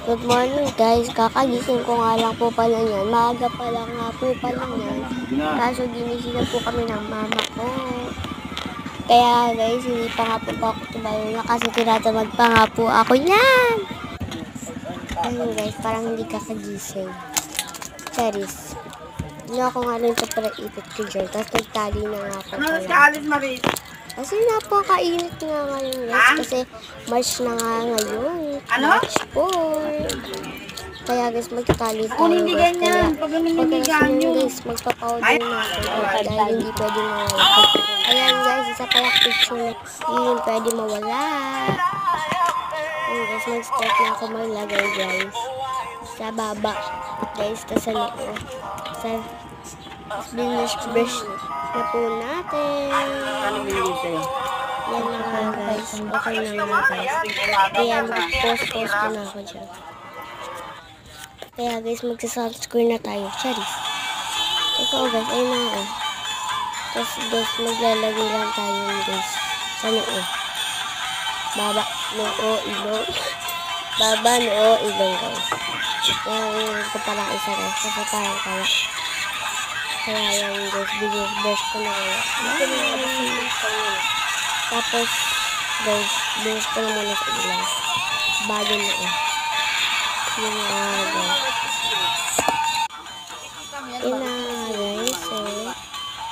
Good morning guys, kakagising ko nga lang po pala yan. Maaga pa lang nga po pala yan. Kaso ginising na po kami ng mama ko. Kaya guys, hindi pa nga po ako tumayo na kasi tinatamad pa nga po ako yan. Ayun guys, parang hindi kakagising. Charis. Hindi ako nga rin ito para ipit ko dyan. Tapos nagtali na nga po pala. Ano ka alis, Maris? Kasi napakainit nga ngayon guys. Kasi March na nga ngayon. Ano? March 4. Kaya guys, magtatali tayo. Kung hindi guys. ganyan, pag naninigaan nyo. Guys, magpapawder na ako. Dahil hindi pwede mawala. Ayan guys, isa pa yung picture na yun pwede mawala. Ayan guys, mag-start na ako maglagay guys. Sa baba. Guys, tas ano ko. Sa brush na po natin. Ano binigay sa'yo? Yan na nga guys. Okay na nga guys. Kaya mag-post ko na ako dyan. Kaya guys, magsa-sunscreen na tayo. Charis. Ikaw guys, ayun na nga. Tapos guys, maglalagay lang tayo guys. Sa noo. Baba, noo, ilong. Baba, noo, ilong guys. Yan ko parang isa guys. Kasi parang kaya. Kaya yan guys, brush ko na kaya. Tapos guys, brush ko na muna sa ilang. Bago na yun na guys. Yun na guys.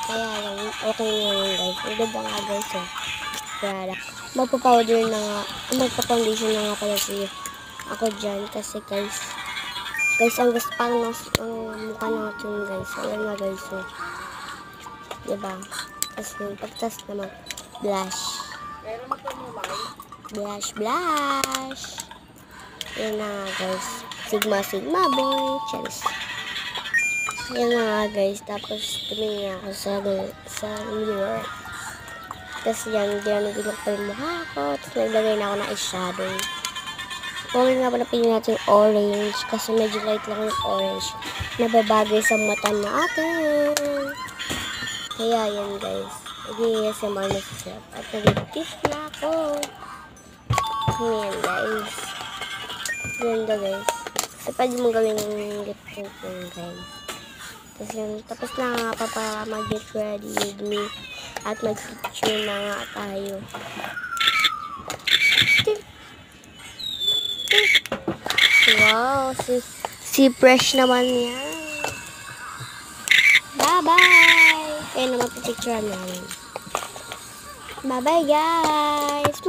Kaya lang, okay na yun guys. Ang ganda nga guys. Kaya magpa-powder na nga. Magpa-foundation na nga pala siya. Ako dyan kasi guys. Guys, ang gusto pang mukha natin guys. Ayan nga guys. Diba? Tapos yung pagtas naman. Blush. Blush. Yan na nga guys. Sigma boy. Cheers. Yan na nga guys. Tapos tumingin ako sa mirror. Tapos yan. Diyan nagulok pa yung mukha ko. Tapos naglagay na ako ng eyeshadow. Okay nga pala pinili natin orange. Kasi medyo light lang yung orange. Nababagay sa mata natin. Kaya yan guys. Nag-ASMR na si Seth. At nag-tip na ako. Yan guys. Ganda guys. Kasi pwede mong gawin yung lip tint guys. Tapos yan. Tapos na nga pa para mag-get ready with me. At mag-picture na nga tayo. Wow. Si Fresh naman yan. Bye-bye. Kaya naman pipicturean namin. Bye-bye guys.